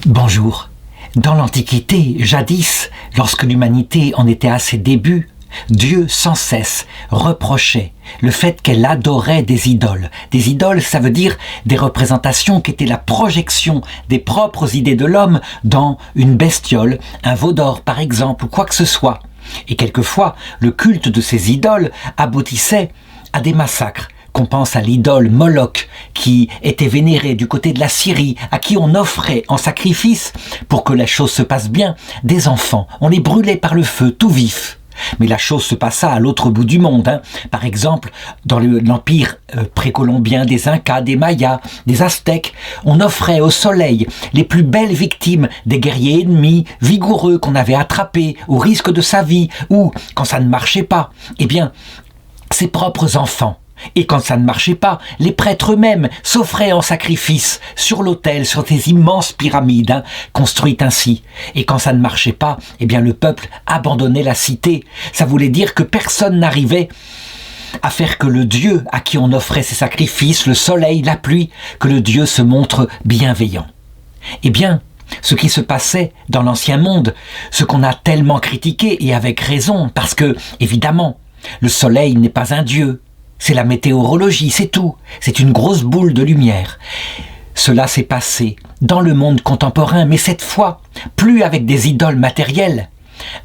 Bonjour. Dans l'Antiquité, jadis, lorsque l'humanité en était à ses débuts, Dieu sans cesse reprochait le fait qu'elle adorait des idoles. Des idoles, ça veut dire des représentations qui étaient la projection des propres idées de l'homme dans une bestiole, un veau d'or par exemple, ou quoi que ce soit. Et quelquefois, le culte de ces idoles aboutissait à des massacres. Qu'on pense à l'idole Moloch qui était vénérée du côté de la Syrie, à qui on offrait en sacrifice, pour que la chose se passe bien, des enfants. On les brûlait par le feu, tout vif. Mais la chose se passa à l'autre bout du monde. Par exemple, dans l'empire précolombien des Incas, des Mayas, des Aztèques, on offrait au soleil les plus belles victimes des guerriers ennemis, vigoureux qu'on avait attrapés au risque de sa vie, ou, quand ça ne marchait pas, eh bien, ses propres enfants. Et quand ça ne marchait pas, les prêtres eux-mêmes s'offraient en sacrifice sur l'autel, sur des immenses pyramides construites ainsi. Et quand ça ne marchait pas, eh bien le peuple abandonnait la cité. Ça voulait dire que personne n'arrivait à faire que le Dieu à qui on offrait ces sacrifices, le soleil, la pluie, que le Dieu se montre bienveillant. Eh bien, ce qui se passait dans l'ancien monde, ce qu'on a tellement critiqué, et avec raison, parce que, évidemment, le soleil n'est pas un Dieu. C'est la météorologie, c'est tout. C'est une grosse boule de lumière. Cela s'est passé dans le monde contemporain, mais cette fois, plus avec des idoles matérielles,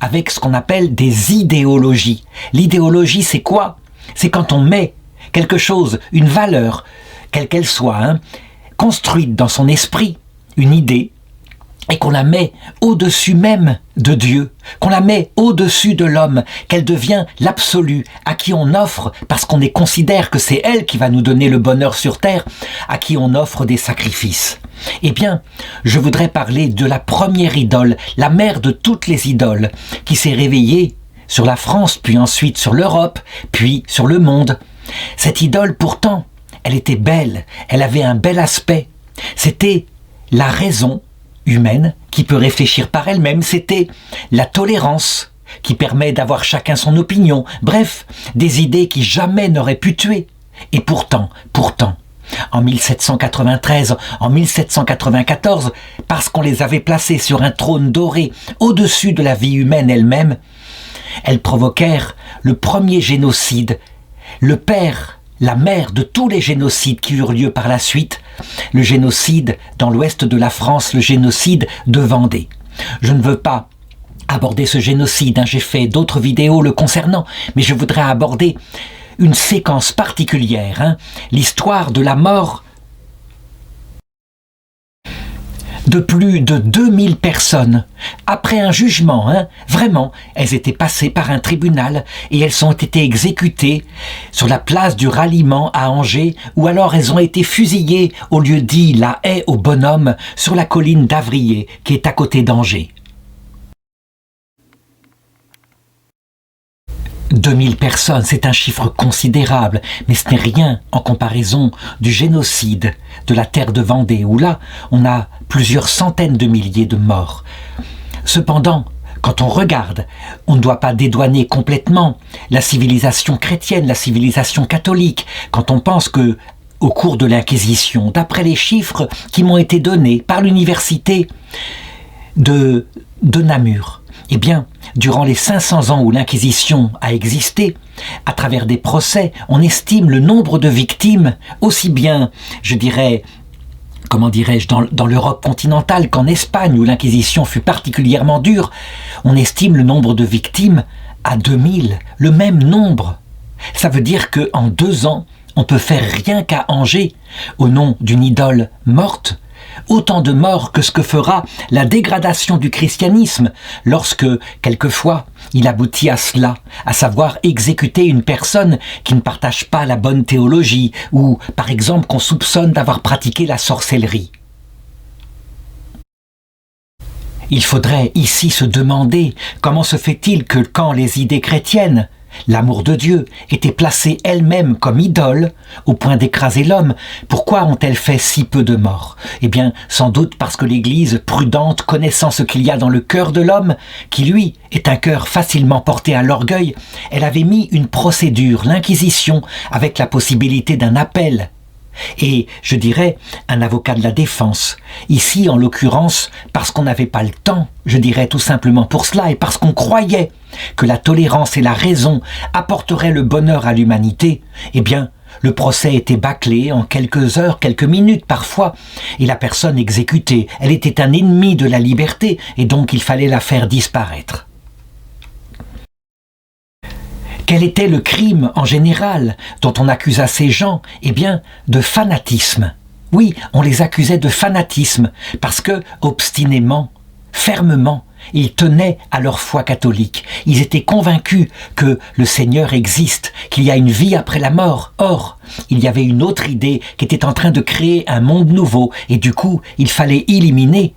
avec ce qu'on appelle des idéologies. L'idéologie, c'est quoi? C'est quand on met quelque chose, une valeur, quelle qu'elle soit, construite dans son esprit, une idée, et qu'on la met au-dessus même de Dieu, qu'on la met au-dessus de l'homme, qu'elle devient l'absolu, à qui on offre, parce qu'on considère que c'est elle qui va nous donner le bonheur sur terre, à qui on offre des sacrifices. Eh bien, je voudrais parler de la première idole, la mère de toutes les idoles, qui s'est réveillée sur la France, puis ensuite sur l'Europe, puis sur le monde. Cette idole, pourtant, elle était belle, elle avait un bel aspect. C'était la raison humaine qui peut réfléchir par elle-même, c'était la tolérance qui permet d'avoir chacun son opinion, bref, des idées qui jamais n'auraient pu tuer. Et pourtant, en 1793, en 1794, parce qu'on les avait placés sur un trône doré au-dessus de la vie humaine elle-même, elles provoquèrent le premier génocide, le père, la mère de tous les génocides qui eurent lieu par la suite, le génocide dans l'ouest de la France, le génocide de Vendée. Je ne veux pas aborder ce génocide, j'ai fait d'autres vidéos le concernant, mais je voudrais aborder une séquence particulière, l'histoire de la mort de plus de 2000 personnes. Après un jugement, vraiment, elles étaient passées par un tribunal et elles ont été exécutées sur la place du Ralliement à Angers, ou alors elles ont été fusillées au lieu dit la Haie aux Bonhommes sur la colline d'Avrier qui est à côté d'Angers. 2000 personnes, c'est un chiffre considérable, mais ce n'est rien en comparaison du génocide de la terre de Vendée, où là, on a plusieurs centaines de milliers de morts. Cependant, quand on regarde, on ne doit pas dédouaner complètement la civilisation chrétienne, la civilisation catholique, quand on pense que, au cours de l'Inquisition, d'après les chiffres qui m'ont été donnés par l'université de Namur, eh bien, durant les 500 ans où l'Inquisition a existé, à travers des procès, on estime le nombre de victimes, aussi bien, je dirais, dans l'Europe continentale qu'en Espagne, où l'Inquisition fut particulièrement dure, on estime le nombre de victimes à 2000, le même nombre. Ça veut dire qu'en 2 ans, on peut faire rien qu'à Angers, au nom d'une idole morte, autant de morts que ce que fera la dégradation du christianisme lorsque, quelquefois, il aboutit à cela, à savoir exécuter une personne qui ne partage pas la bonne théologie ou, par exemple, qu'on soupçonne d'avoir pratiqué la sorcellerie. Il faudrait ici se demander comment se fait-il que quand les idées chrétiennes, l'amour de Dieu, était placée elle-même comme idole, au point d'écraser l'homme, pourquoi ont-elles fait si peu de morts? Eh bien, sans doute parce que l'Église, prudente, connaissant ce qu'il y a dans le cœur de l'homme, qui lui est un cœur facilement porté à l'orgueil, elle avait mis une procédure, l'Inquisition, avec la possibilité d'un appel Et je dirais un avocat de la défense. Ici, en l'occurrence, parce qu'on n'avait pas le temps, je dirais tout simplement pour cela, et parce qu'on croyait que la tolérance et la raison apporteraient le bonheur à l'humanité, eh bien, le procès était bâclé en quelques heures, quelques minutes parfois, et la personne exécutée, elle était un ennemi de la liberté, et donc il fallait la faire disparaître. Quel était le crime en général dont on accusa ces gens? Eh bien, de fanatisme. Oui, on les accusait de fanatisme parce que, obstinément, fermement, ils tenaient à leur foi catholique. Ils étaient convaincus que le Seigneur existe, qu'il y a une vie après la mort. Or, il y avait une autre idée qui était en train de créer un monde nouveau et du coup, il fallait éliminer,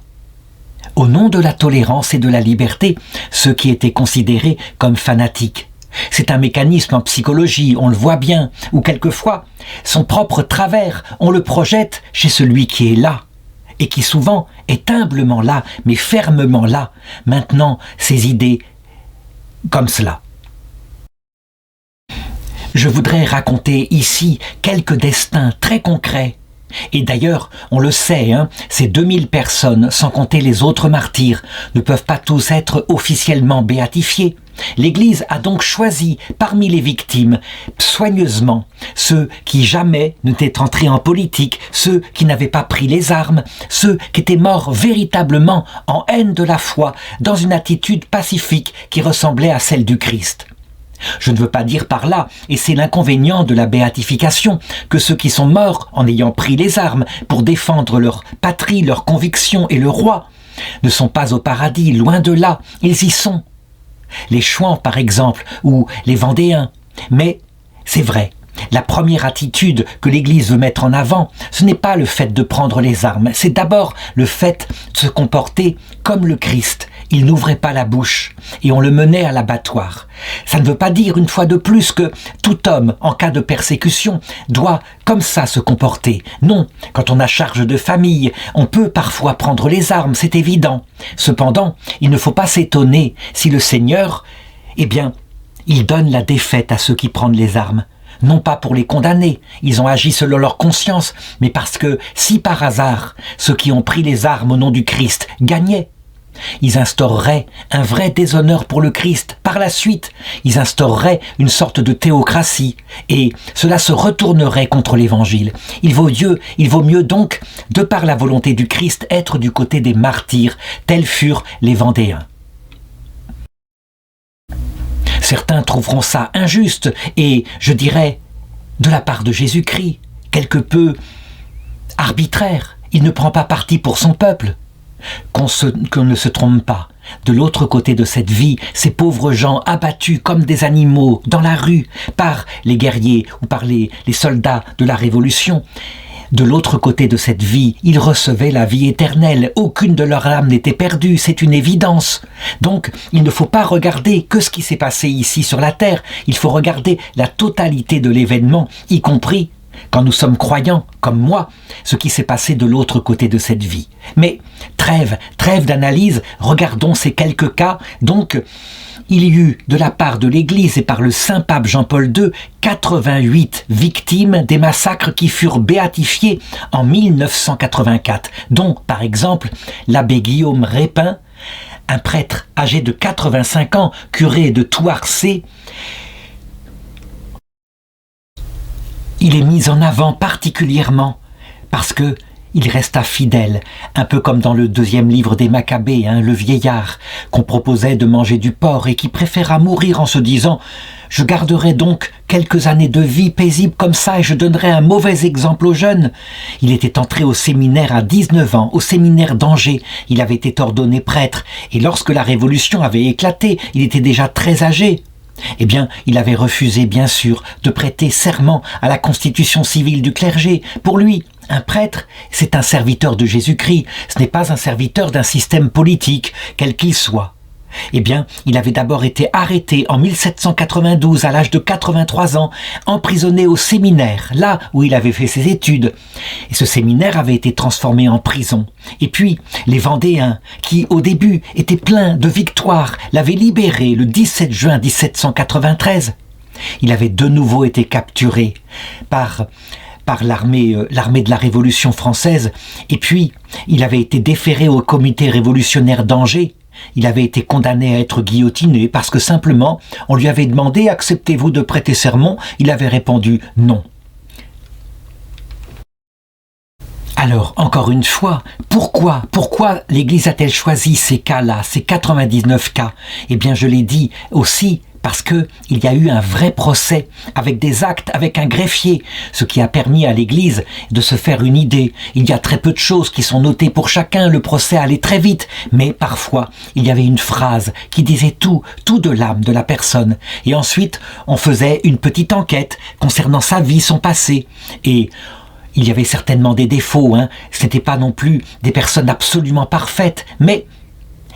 au nom de la tolérance et de la liberté, ceux qui étaient considérés comme fanatiques. C'est un mécanisme en psychologie, on le voit bien, où quelquefois, son propre travers, on le projette chez celui qui est là, et qui souvent est humblement là, mais fermement là, maintenant ses idées comme cela. Je voudrais raconter ici quelques destins très concrets. Et d'ailleurs, on le sait, ces 2000 personnes, sans compter les autres martyrs, ne peuvent pas tous être officiellement béatifiés. L'Église a donc choisi parmi les victimes, soigneusement, ceux qui jamais n'étaient entrés en politique, ceux qui n'avaient pas pris les armes, ceux qui étaient morts véritablement en haine de la foi, dans une attitude pacifique qui ressemblait à celle du Christ. Je ne veux pas dire par là, et c'est l'inconvénient de la béatification, que ceux qui sont morts en ayant pris les armes pour défendre leur patrie, leurs convictions et le roi, ne sont pas au paradis, loin de là, ils y sont. Les Chouans, par exemple, ou les Vendéens. Mais c'est vrai, la première attitude que l'Église veut mettre en avant, ce n'est pas le fait de prendre les armes, c'est d'abord le fait de se comporter comme le Christ. Il n'ouvrait pas la bouche et on le menait à l'abattoir. Ça ne veut pas dire une fois de plus que tout homme, en cas de persécution, doit comme ça se comporter. Non, quand on a charge de famille, on peut parfois prendre les armes, c'est évident. Cependant, il ne faut pas s'étonner si le Seigneur, eh bien, il donne la défaite à ceux qui prennent les armes. Non pas pour les condamner, ils ont agi selon leur conscience, mais parce que si par hasard, ceux qui ont pris les armes au nom du Christ gagnaient, ils instaureraient un vrai déshonneur pour le Christ. Par la suite, ils instaureraient une sorte de théocratie et cela se retournerait contre l'Évangile. Il vaut mieux donc, de par la volonté du Christ, être du côté des martyrs, tels furent les Vendéens. Certains trouveront ça injuste et, je dirais, de la part de Jésus-Christ, quelque peu arbitraire. Il ne prend pas parti pour son peuple. Qu'on ne se trompe pas. De l'autre côté de cette vie, ces pauvres gens abattus comme des animaux dans la rue par les guerriers ou par les soldats de la Révolution, de l'autre côté de cette vie, ils recevaient la vie éternelle. Aucune de leurs âmes n'était perdue, c'est une évidence. Donc, il ne faut pas regarder que ce qui s'est passé ici sur la terre. Il faut regarder la totalité de l'événement, y compris quand nous sommes croyants, comme moi, ce qui s'est passé de l'autre côté de cette vie. Mais trêve d'analyse, regardons ces quelques cas. Donc, il y eut de la part de l'Église et par le Saint-Pape Jean-Paul II 88 victimes des massacres qui furent béatifiés en 1984, dont, par exemple, l'abbé Guillaume Répin, un prêtre âgé de 85 ans, curé de Thouarcé. Il est mis en avant particulièrement parce que il resta fidèle, un peu comme dans le 2e livre des Maccabées, le vieillard qu'on proposait de manger du porc et qui préféra mourir en se disant « Je garderai donc quelques années de vie paisible comme ça et je donnerai un mauvais exemple aux jeunes. » Il était entré au séminaire à 19 ans, au séminaire d'Angers. Il avait été ordonné prêtre et lorsque la Révolution avait éclaté, il était déjà très âgé. Eh bien, il avait refusé, bien sûr, de prêter serment à la constitution civile du clergé. Pour lui, un prêtre, c'est un serviteur de Jésus-Christ, ce n'est pas un serviteur d'un système politique, quel qu'il soit. Eh bien, il avait d'abord été arrêté en 1792 à l'âge de 83 ans, emprisonné au séminaire, là où il avait fait ses études. Et ce séminaire avait été transformé en prison. Et puis, les Vendéens, qui au début étaient pleins de victoires, l'avaient libéré le 17 juin 1793. Il avait de nouveau été capturé par par l'armée de la Révolution française, et puis il avait été déféré au comité révolutionnaire d'Angers. Il avait été condamné à être guillotiné parce que simplement on lui avait demandé « Acceptez-vous de prêter serment ?» Il avait répondu « Non ». Alors, encore une fois, pourquoi l'Église a-t-elle choisi ces cas-là, ces 99 cas? Eh bien, je l'ai dit aussi parce qu'il y a eu un vrai procès avec des actes, avec un greffier, ce qui a permis à l'Église de se faire une idée. Il y a très peu de choses qui sont notées pour chacun, le procès allait très vite, mais parfois, il y avait une phrase qui disait tout de l'âme de la personne. Et ensuite, on faisait une petite enquête concernant sa vie, son passé, et il y avait certainement des défauts, ce n'étaient pas non plus des personnes absolument parfaites, mais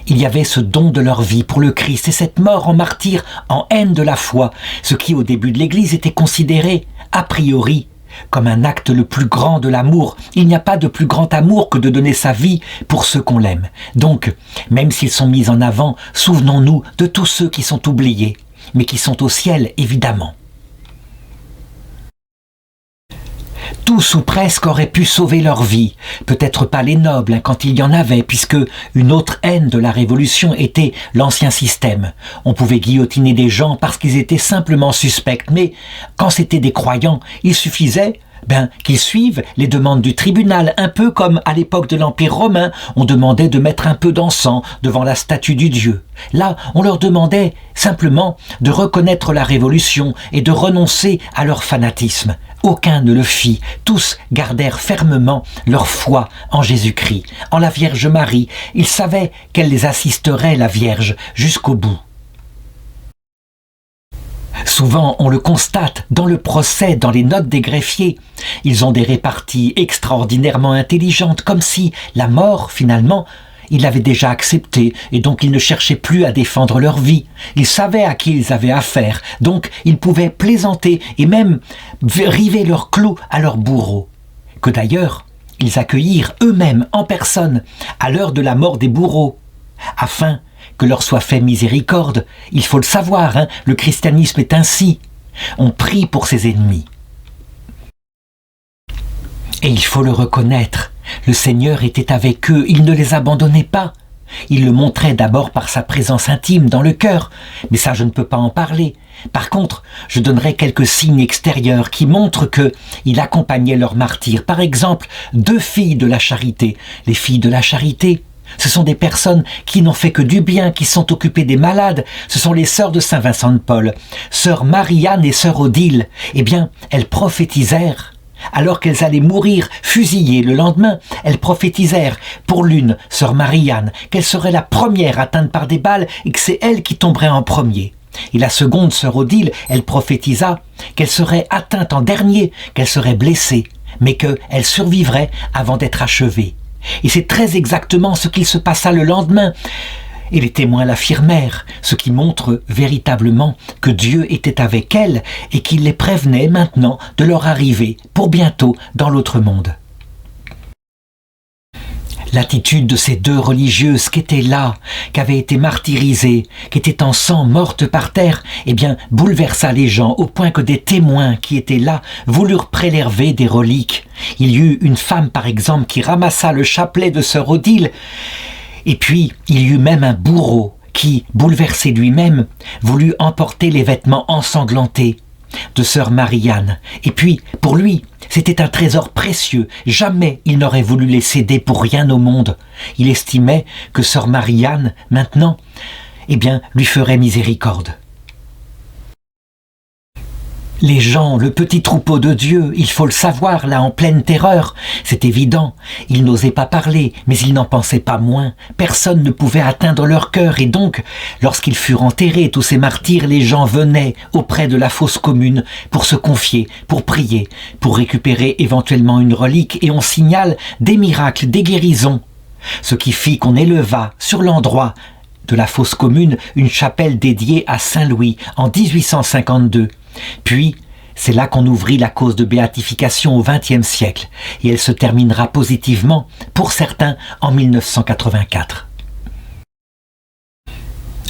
il y avait ce don de leur vie pour le Christ et cette mort en martyr, en haine de la foi, ce qui au début de l'Église était considéré, a priori, comme un acte le plus grand de l'amour. Il n'y a pas de plus grand amour que de donner sa vie pour ceux qu'on l'aime. Donc, même s'ils sont mis en avant, souvenons-nous de tous ceux qui sont oubliés, mais qui sont au ciel, évidemment. Tous ou presque auraient pu sauver leur vie, peut-être pas les nobles quand il y en avait, puisque une autre haine de la Révolution était l'ancien système. On pouvait guillotiner des gens parce qu'ils étaient simplement suspects, mais quand c'était des croyants, il suffisait qu'ils suivent les demandes du tribunal, un peu comme à l'époque de l'Empire romain, on demandait de mettre un peu d'encens devant la statue du dieu. Là, on leur demandait simplement de reconnaître la Révolution et de renoncer à leur fanatisme. Aucun ne le fit, tous gardèrent fermement leur foi en Jésus-Christ, en la Vierge Marie. Ils savaient qu'elle les assisterait, la Vierge, jusqu'au bout. Souvent, on le constate dans le procès, dans les notes des greffiers. Ils ont des réparties extraordinairement intelligentes, comme si la mort, finalement, ils l'avaient déjà acceptée, et donc ils ne cherchaient plus à défendre leur vie. Ils savaient à qui ils avaient affaire, donc ils pouvaient plaisanter et même river leur clou à leur bourreau, que d'ailleurs, ils accueillirent eux-mêmes en personne à l'heure de la mort des bourreaux, afin que leur soit fait miséricorde. Il faut le savoir, le christianisme est ainsi. On prie pour ses ennemis. Et il faut le reconnaître, le Seigneur était avec eux, il ne les abandonnait pas. Il le montrait d'abord par sa présence intime dans le cœur, mais ça je ne peux pas en parler. Par contre, je donnerai quelques signes extérieurs qui montrent qu'il accompagnait leurs martyrs. Par exemple, 2 filles de la charité. Les filles de la charité, ce sont des personnes qui n'ont fait que du bien, qui sont occupées des malades. Ce sont les sœurs de Saint Vincent de Paul, sœur Marie-Anne et sœur Odile. Eh bien, elles prophétisèrent. Alors qu'elles allaient mourir fusillées le lendemain, elles prophétisèrent pour l'une, sœur Marie-Anne, qu'elle serait la première atteinte par des balles et que c'est elle qui tomberait en premier. Et la seconde, sœur Odile, elle prophétisa qu'elle serait atteinte en dernier, qu'elle serait blessée, mais qu'elle survivrait avant d'être achevée. Et c'est très exactement ce qu'il se passa le lendemain. Et les témoins l'affirmèrent, ce qui montre véritablement que Dieu était avec elles et qu'il les prévenait maintenant de leur arrivée pour bientôt dans l'autre monde. L'attitude de ces 2 religieuses qui étaient là, qui avaient été martyrisées, qui étaient en sang, mortes par terre, bouleversa les gens au point que des témoins qui étaient là voulurent prélever des reliques. Il y eut une femme par exemple qui ramassa le chapelet de sœur Odile. Et puis, il y eut même un bourreau qui, bouleversé lui-même, voulut emporter les vêtements ensanglantés de sœur Marie-Anne. Et puis, pour lui, c'était un trésor précieux. Jamais il n'aurait voulu les céder pour rien au monde. Il estimait que sœur Marie-Anne, maintenant, lui ferait miséricorde. Les gens, le petit troupeau de Dieu, il faut le savoir, là, en pleine terreur, c'est évident. Ils n'osaient pas parler, mais ils n'en pensaient pas moins. Personne ne pouvait atteindre leur cœur, et donc, lorsqu'ils furent enterrés, tous ces martyrs, les gens venaient auprès de la fosse commune pour se confier, pour prier, pour récupérer éventuellement une relique, et on signale des miracles, des guérisons. Ce qui fit qu'on éleva sur l'endroit de la fosse commune une chapelle dédiée à Saint Louis en 1852. Puis, c'est là qu'on ouvrit la cause de béatification au XXe siècle, et elle se terminera positivement, pour certains, en 1984.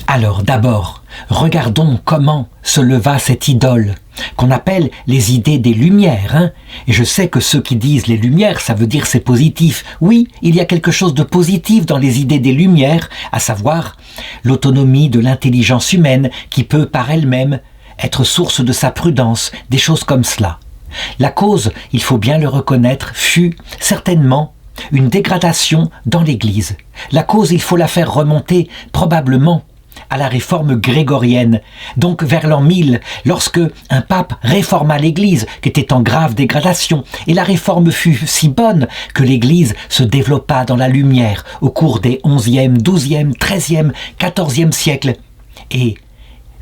Alors d'abord, regardons comment se leva cette idole. qu'on appelle les idées des Lumières. Hein. Et je sais que ceux qui disent les Lumières, ça veut dire c'est positif. Oui, il y a quelque chose de positif dans les idées des Lumières, à savoir l'autonomie de l'intelligence humaine qui peut par elle-même être source de sa prudence, des choses comme cela. La cause, il faut bien le reconnaître, fut certainement une dégradation dans l'Église. La cause, il faut la faire remonter probablement à la réforme grégorienne, donc vers l'an 1000, lorsque un pape réforma l'Église, qui était en grave dégradation, et la réforme fut si bonne que l'Église se développa dans la lumière au cours des 11e, 12e, 13e, 14e siècles. Et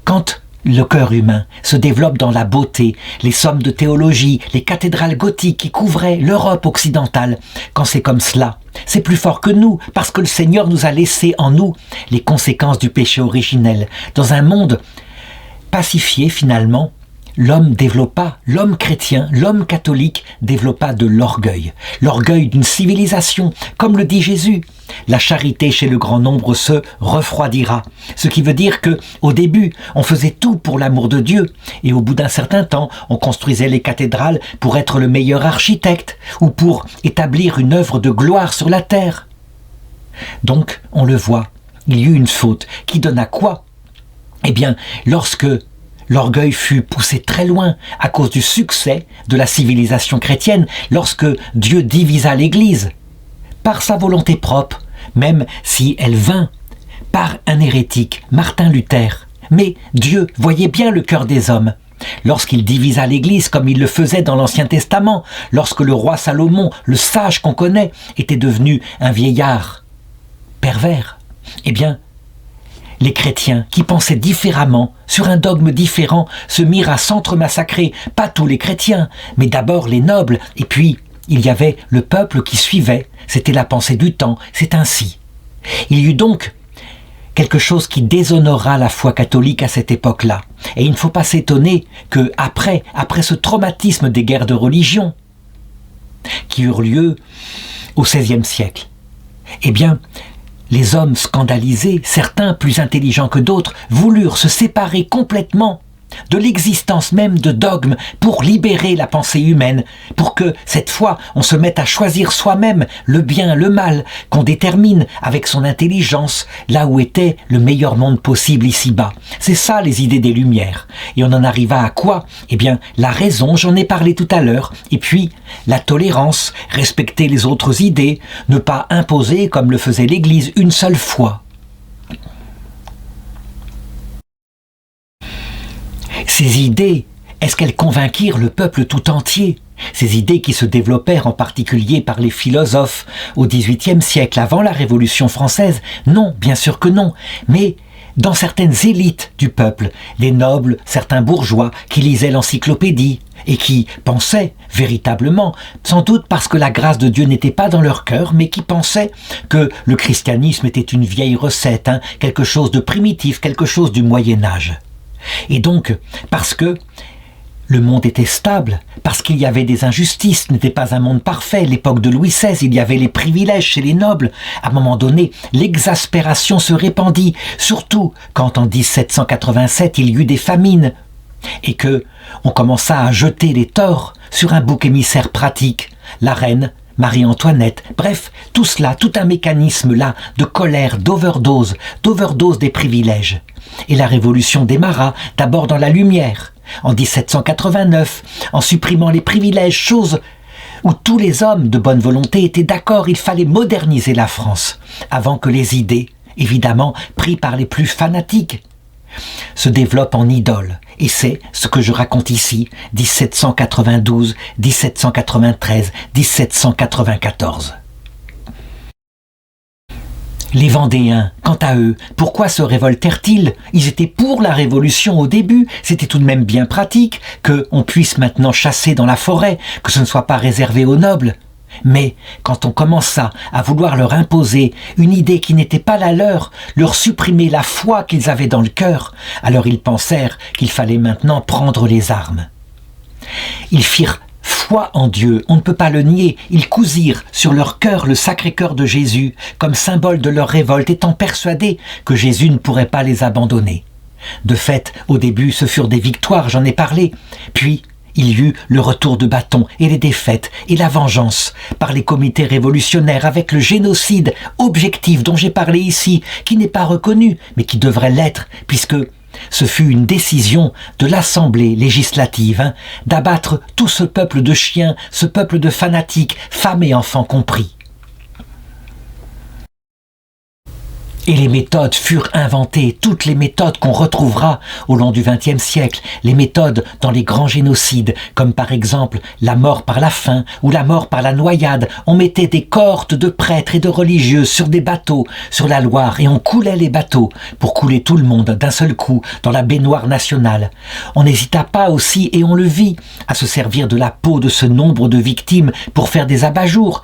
quand le cœur humain se développe dans la beauté, les sommes de théologie, les cathédrales gothiques qui couvraient l'Europe occidentale. Quand c'est comme cela, c'est plus fort que nous, parce que le Seigneur nous a laissé en nous les conséquences du péché originel. Dans un monde pacifié finalement, l'homme chrétien, l'homme catholique développa de l'orgueil d'une civilisation, comme le dit Jésus. La charité chez le grand nombre se refroidira. Ce qui veut dire que, au début, on faisait tout pour l'amour de Dieu, et au bout d'un certain temps, on construisait les cathédrales pour être le meilleur architecte, ou pour établir une œuvre de gloire sur la terre. Donc, on le voit, il y eut une faute qui donne à quoi? Eh bien, lorsque l'orgueil fut poussé très loin à cause du succès de la civilisation chrétienne, lorsque Dieu divisa l'Église, par sa volonté propre, même si elle vint par un hérétique, Martin Luther. Mais Dieu voyait bien le cœur des hommes. Lorsqu'il divisa l'Église comme il le faisait dans l'Ancien Testament, lorsque le roi Salomon, le sage qu'on connaît, était devenu un vieillard pervers, eh bien, les chrétiens qui pensaient différemment, sur un dogme différent, se mirent à s'entre-massacrer, pas tous les chrétiens, mais d'abord les nobles, et puis il y avait le peuple qui suivait, c'était la pensée du temps, c'est ainsi. Il y eut donc quelque chose qui déshonora la foi catholique à cette époque-là. Et il ne faut pas s'étonner que après ce traumatisme des guerres de religion, qui eurent lieu au XVIe siècle, eh bien, les hommes scandalisés, certains plus intelligents que d'autres, voulurent se séparer complètement de l'existence même de dogmes pour libérer la pensée humaine, pour que, cette fois, on se mette à choisir soi-même le bien, le mal, qu'on détermine avec son intelligence là où était le meilleur monde possible ici-bas. C'est ça les idées des Lumières. Et on en arriva à quoi? Eh bien, la raison, j'en ai parlé tout à l'heure, et puis la tolérance, respecter les autres idées, ne pas imposer, comme le faisait l'Église, une seule foi. Ces idées, est-ce qu'elles convainquirent le peuple tout entier? Ces idées qui se développèrent en particulier par les philosophes au XVIIIe siècle, avant la Révolution française? Non, bien sûr que non. Mais dans certaines élites du peuple, les nobles, certains bourgeois qui lisaient l'encyclopédie et qui pensaient véritablement, sans doute parce que la grâce de Dieu n'était pas dans leur cœur, mais qui pensaient que le christianisme était une vieille recette, quelque chose de primitif, quelque chose du Moyen-Âge. Et donc, parce que le monde était stable, parce qu'il y avait des injustices, ce n'était pas un monde parfait, l'époque de Louis XVI, il y avait les privilèges chez les nobles, à un moment donné, l'exaspération se répandit, surtout quand en 1787 il y eut des famines, et que on commença à jeter les torts sur un bouc émissaire pratique, la reine Marie-Antoinette, bref, tout cela, tout un mécanisme là de colère, d'overdose des privilèges. Et la révolution démarra d'abord dans la lumière, en 1789, en supprimant les privilèges, chose où tous les hommes de bonne volonté étaient d'accord, il fallait moderniser la France, avant que les idées, évidemment pris par les plus fanatiques, se développent en idoles. Et c'est ce que je raconte ici, 1792, 1793, 1794. Les Vendéens, quant à eux, pourquoi se révoltèrent-ils? Ils étaient pour la Révolution au début, c'était tout de même bien pratique qu'on puisse maintenant chasser dans la forêt, que ce ne soit pas réservé aux nobles. Mais quand on commença à vouloir leur imposer une idée qui n'était pas la leur supprimer la foi qu'ils avaient dans le cœur, alors ils pensèrent qu'il fallait maintenant prendre les armes. Ils firent foi en Dieu, on ne peut pas le nier, ils cousirent sur leur cœur le Sacré-Cœur de Jésus, comme symbole de leur révolte, étant persuadés que Jésus ne pourrait pas les abandonner. De fait, au début, ce furent des victoires, j'en ai parlé. Puis, il y eut le retour de bâton et les défaites et la vengeance par les comités révolutionnaires avec le génocide objectif dont j'ai parlé ici, qui n'est pas reconnu, mais qui devrait l'être, puisque ce fut une décision de l'Assemblée législative d'abattre tout ce peuple de chiens, ce peuple de fanatiques, femmes et enfants compris. Et les méthodes furent inventées, toutes les méthodes qu'on retrouvera au long du XXe siècle, les méthodes dans les grands génocides, comme par exemple la mort par la faim ou la mort par la noyade. On mettait des cohortes de prêtres et de religieux sur des bateaux, sur la Loire, et on coulait les bateaux pour couler tout le monde d'un seul coup dans la baignoire nationale. On n'hésita pas aussi, et on le vit, à se servir de la peau de ce nombre de victimes pour faire des abat-jours,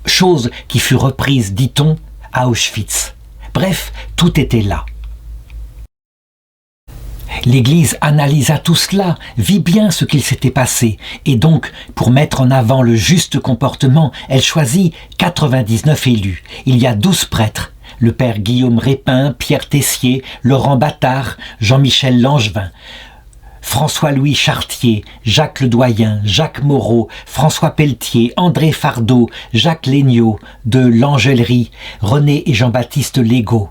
chose qui fut reprise, dit-on, à Auschwitz. Bref, tout était là. L'Église analysa tout cela, vit bien ce qu'il s'était passé, et donc, pour mettre en avant le juste comportement, elle choisit 99 élus. Il y a 12 prêtres, le père Guillaume Répin, Pierre Tessier, Laurent Battard, Jean-Michel Langevin, François-Louis Chartier, Jacques Ledoyen, Jacques Moreau, François Pelletier, André Fardeau, Jacques Legnaud, de l'Angellerie, René et Jean-Baptiste Legault,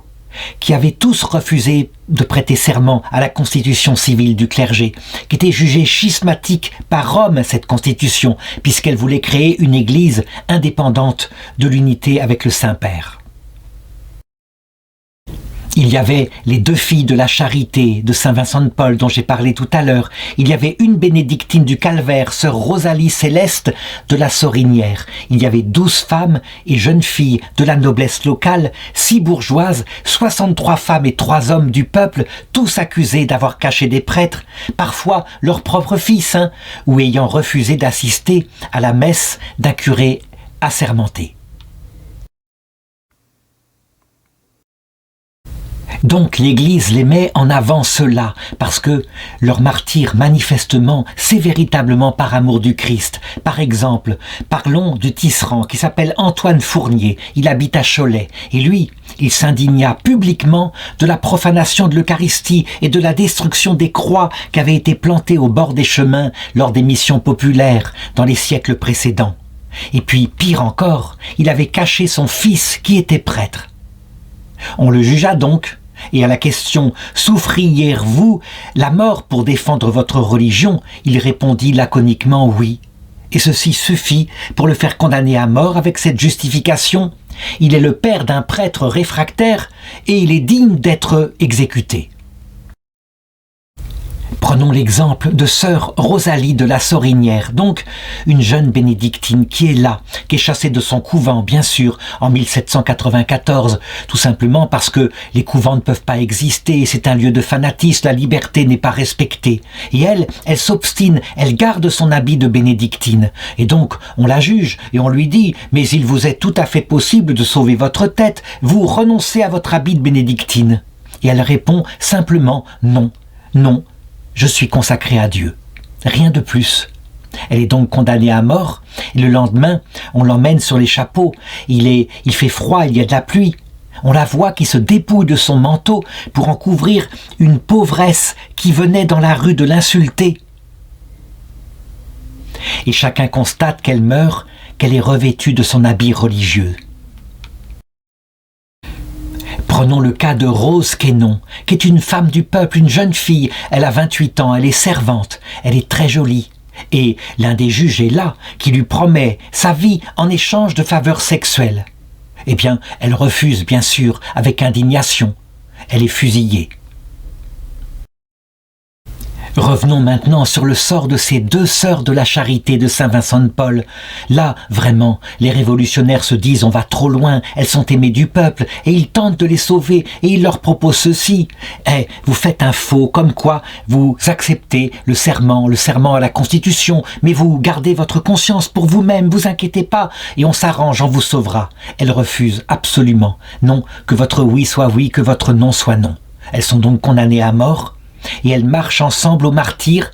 qui avaient tous refusé de prêter serment à la constitution civile du clergé, qui était jugée schismatique par Rome, cette constitution, puisqu'elle voulait créer une église indépendante de l'unité avec le Saint-Père. Il y avait les 2 filles de la Charité de Saint-Vincent-de-Paul dont j'ai parlé tout à l'heure. Il y avait une bénédictine du Calvaire, sœur Rosalie Céleste de la Sorinière. Il y avait 12 femmes et jeunes filles de la noblesse locale, 6 bourgeoises, 63 femmes et 3 hommes du peuple, tous accusés d'avoir caché des prêtres, parfois leur propre fils, ou ayant refusé d'assister à la messe d'un curé assermenté. Donc l'Église les met en avant cela, parce que leur martyr manifestement, c'est véritablement par amour du Christ. Par exemple, parlons du tisserand qui s'appelle Antoine Fournier, il habite à Cholet, et lui, il s'indigna publiquement de la profanation de l'Eucharistie et de la destruction des croix qui avaient été plantées au bord des chemins lors des missions populaires dans les siècles précédents. Et puis, pire encore, il avait caché son fils qui était prêtre. On le jugea donc, et à la question « Souffriez-vous la mort pour défendre votre religion ?» il répondit laconiquement « oui ». Et ceci suffit pour le faire condamner à mort avec cette justification. Il est le père d'un prêtre réfractaire et il est digne d'être exécuté. Prenons l'exemple de sœur Rosalie de la Sorinière, donc une jeune bénédictine qui est là, qui est chassée de son couvent, bien sûr, en 1794, tout simplement parce que les couvents ne peuvent pas exister, c'est un lieu de fanatisme, la liberté n'est pas respectée. Et elle s'obstine, elle garde son habit de bénédictine. Et donc, on la juge et on lui dit « Mais il vous est tout à fait possible de sauver votre tête, vous renoncez à votre habit de bénédictine. » Et elle répond simplement « Non, non. » Je suis consacrée à Dieu. Rien de plus. Elle est donc condamnée à mort, et le lendemain, on l'emmène sur l'échafaud. Il fait froid, il y a de la pluie. On la voit qui se dépouille de son manteau pour en couvrir une pauvresse qui venait dans la rue de l'insulter. Et chacun constate qu'elle meurt, qu'elle est revêtue de son habit religieux. Prenons le cas de Rose Quénon, qui est une femme du peuple, une jeune fille. Elle a 28 ans, elle est servante, elle est très jolie. Et l'un des juges est là, qui lui promet sa vie en échange de faveurs sexuelles. Eh bien, elle refuse, bien sûr, avec indignation. Elle est fusillée. Revenons maintenant sur le sort de ces 2 sœurs de la Charité de Saint-Vincent-de-Paul. Là, vraiment, les révolutionnaires se disent « on va trop loin, elles sont aimées du peuple » et ils tentent de les sauver et ils leur proposent ceci. « vous faites un faux, comme quoi vous acceptez le serment à la Constitution, mais vous gardez votre conscience pour vous-même, vous inquiétez pas, et on s'arrange, on vous sauvera. » Elles refusent absolument. Non, que votre oui soit oui, que votre non soit non. Elles sont donc condamnées à mort. Et elles marchent ensemble au martyre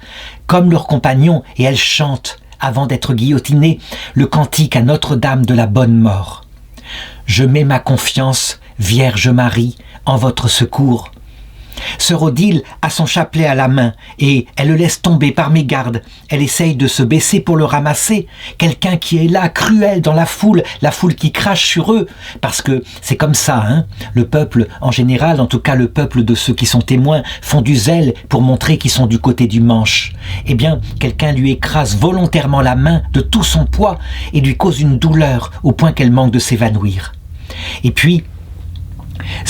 comme leurs compagnons et elles chantent, avant d'être guillotinées, le cantique à Notre-Dame de la Bonne Mort. « Je mets ma confiance, Vierge Marie, en votre secours. Sœur Odile a son chapelet à la main et elle le laisse tomber par mégarde. Elle essaye de se baisser pour le ramasser. Quelqu'un qui est là, cruel dans la foule qui crache sur eux. Parce que c'est comme ça, hein. Le peuple, en général, en tout cas le peuple de ceux qui sont témoins, font du zèle pour montrer qu'ils sont du côté du manche. Eh bien, quelqu'un lui écrase volontairement la main de tout son poids et lui cause une douleur au point qu'elle manque de s'évanouir. Et puis,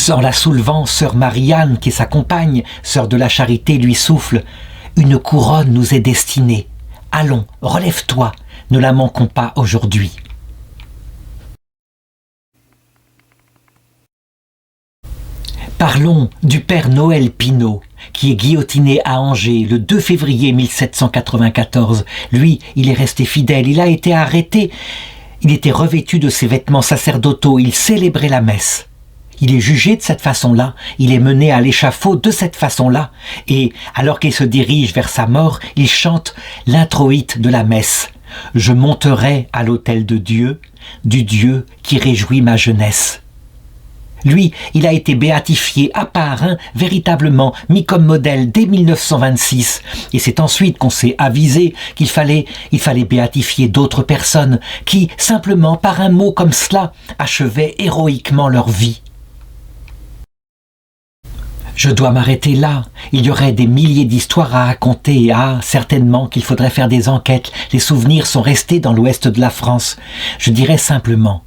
en la soulevant, sœur Marie-Anne, qui est sa compagne, sœur de la charité, lui souffle « Une couronne nous est destinée. Allons, relève-toi, ne la manquons pas aujourd'hui. » Parlons du père Noël Pinault, qui est guillotiné à Angers le 2 février 1794. Lui, il est resté fidèle, il a été arrêté. Il était revêtu de ses vêtements sacerdotaux, il célébrait la messe. Il est jugé de cette façon-là, il est mené à l'échafaud de cette façon-là, et alors qu'il se dirige vers sa mort, il chante l'introïte de la messe. « Je monterai à l'autel de Dieu, du Dieu qui réjouit ma jeunesse. » Lui, il a été béatifié à part, hein, véritablement mis comme modèle dès 1926. Et c'est ensuite qu'on s'est avisé qu'il fallait béatifier d'autres personnes qui, simplement par un mot comme cela, achevaient héroïquement leur vie. Je dois m'arrêter là. Il y aurait des milliers d'histoires à raconter. Ah, certainement qu'il faudrait faire des enquêtes. Les souvenirs sont restés dans l'ouest de la France. Je dirais simplement,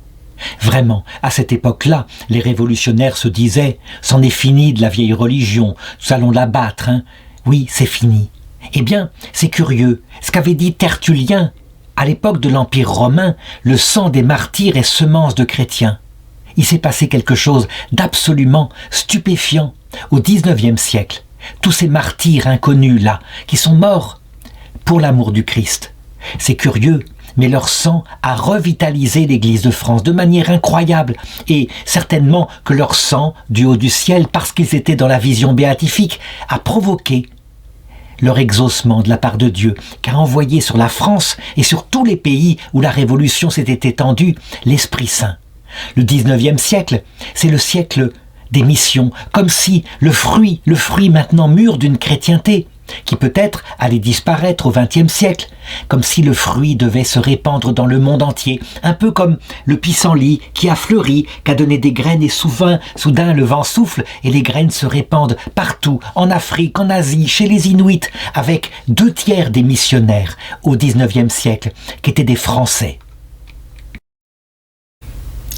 vraiment, à cette époque-là, les révolutionnaires se disaient « c'en est fini de la vieille religion, nous allons la battre, hein. » Oui, c'est fini. Eh bien, c'est curieux. Ce qu'avait dit Tertullien, à l'époque de l'Empire romain, le sang des martyrs est semence de chrétiens. Il s'est passé quelque chose d'absolument stupéfiant au XIXe siècle. Tous ces martyrs inconnus là, qui sont morts pour l'amour du Christ. C'est curieux, mais leur sang a revitalisé l'Église de France de manière incroyable. Et certainement que leur sang, du haut du ciel, parce qu'ils étaient dans la vision béatifique, a provoqué leur exaucement de la part de Dieu, qu'a envoyé sur la France et sur tous les pays où la Révolution s'était étendue l'Esprit Saint. Le XIXe siècle, c'est le siècle des missions, comme si le fruit maintenant mûr d'une chrétienté, qui peut-être allait disparaître au XXe siècle, comme si le fruit devait se répandre dans le monde entier, un peu comme le pissenlit qui a fleuri, qui a donné des graines et soudain le vent souffle et les graines se répandent partout, en Afrique, en Asie, chez les Inuits, avec 2/3 des missionnaires au XIXe siècle qui étaient des Français.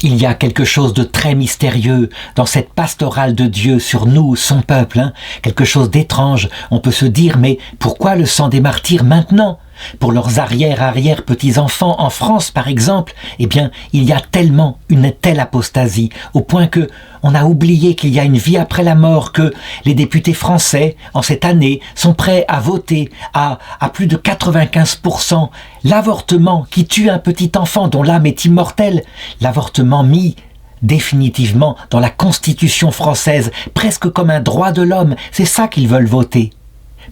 Il y a quelque chose de très mystérieux dans cette pastorale de Dieu sur nous, son peuple, hein. Quelque chose d'étrange. On peut se dire, mais pourquoi le sang des martyrs maintenant ? Pour leurs arrière-petits-enfants en France, par exemple, eh bien, il y a tellement une telle apostasie, au point que on a oublié qu'il y a une vie après la mort, que les députés français, en cette année, sont prêts à voter à plus de 95% l'avortement qui tue un petit enfant dont l'âme est immortelle, l'avortement mis définitivement dans la Constitution française, presque comme un droit de l'homme. C'est ça qu'ils veulent voter.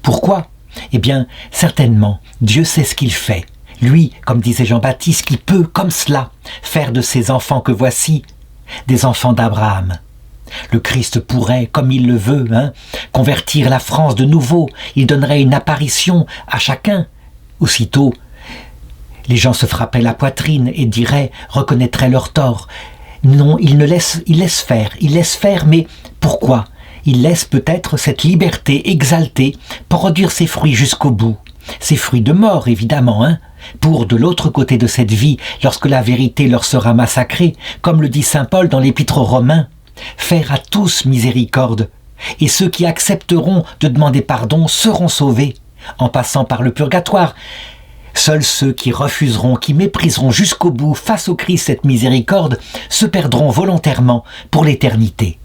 Pourquoi ? Eh bien, certainement, Dieu sait ce qu'il fait. Lui, comme disait Jean-Baptiste, qui peut, comme cela, faire de ces enfants que voici, des enfants d'Abraham. Le Christ pourrait, comme il le veut, convertir la France de nouveau. Il donnerait une apparition à chacun. Aussitôt, les gens se frapperaient la poitrine et reconnaîtraient leur tort. Non, il laisse faire, mais pourquoi ? Il laisse peut-être cette liberté exaltée produire ses fruits jusqu'au bout. Ses fruits de mort, évidemment, pour, de l'autre côté de cette vie, lorsque la vérité leur sera massacrée, comme le dit saint Paul dans l'Épître aux Romains, faire à tous miséricorde, et ceux qui accepteront de demander pardon seront sauvés, en passant par le purgatoire. Seuls ceux qui refuseront, qui mépriseront jusqu'au bout face au Christ cette miséricorde, se perdront volontairement pour l'éternité.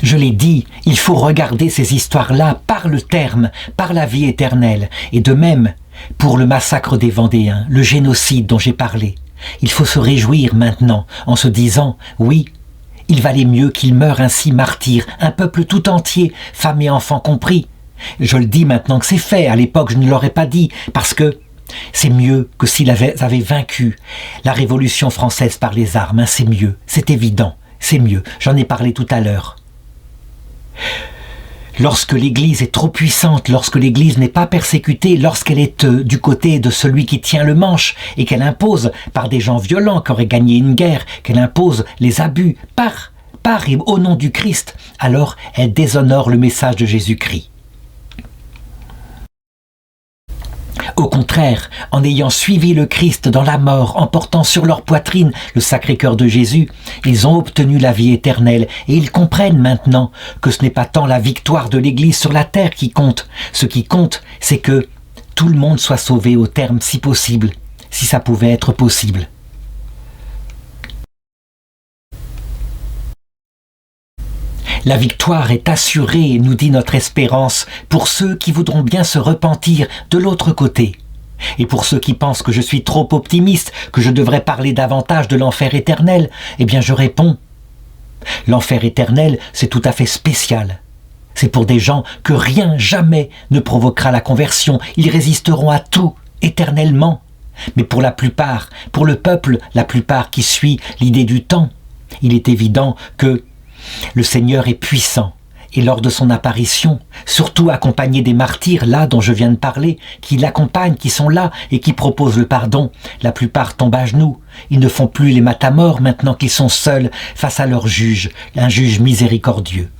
Je l'ai dit, il faut regarder ces histoires-là par le terme, par la vie éternelle. Et de même, pour le massacre des Vendéens, le génocide dont j'ai parlé, il faut se réjouir maintenant en se disant, oui, il valait mieux qu'il meure ainsi martyr, un peuple tout entier, femmes et enfants compris. Je le dis maintenant que c'est fait, à l'époque je ne l'aurais pas dit, parce que c'est mieux que s'il avait vaincu la Révolution française par les armes, c'est mieux, c'est évident, c'est mieux, j'en ai parlé tout à l'heure. Lorsque l'Église est trop puissante, lorsque l'Église n'est pas persécutée, lorsqu'elle est du côté de celui qui tient le manche et qu'elle impose par des gens violents qui auraient gagné une guerre, qu'elle impose les abus par et au nom du Christ, alors elle déshonore le message de Jésus-Christ. Au contraire, en ayant suivi le Christ dans la mort, en portant sur leur poitrine le Sacré-Cœur de Jésus, ils ont obtenu la vie éternelle et ils comprennent maintenant que ce n'est pas tant la victoire de l'Église sur la terre qui compte. Ce qui compte, c'est que tout le monde soit sauvé au terme, si possible, si ça pouvait être possible. La victoire est assurée, nous dit notre espérance, pour ceux qui voudront bien se repentir de l'autre côté. Et pour ceux qui pensent que je suis trop optimiste, que je devrais parler davantage de l'enfer éternel, eh bien je réponds. L'enfer éternel, c'est tout à fait spécial. C'est pour des gens que rien, jamais ne provoquera la conversion. Ils résisteront à tout, éternellement. Mais pour la plupart, pour le peuple, la plupart qui suit l'idée du temps, il est évident que le Seigneur est puissant et lors de son apparition, surtout accompagné des martyrs là dont je viens de parler, qui l'accompagnent, qui sont là et qui proposent le pardon, la plupart tombent à genoux. Ils ne font plus les matamores maintenant qu'ils sont seuls face à leur juge, un juge miséricordieux.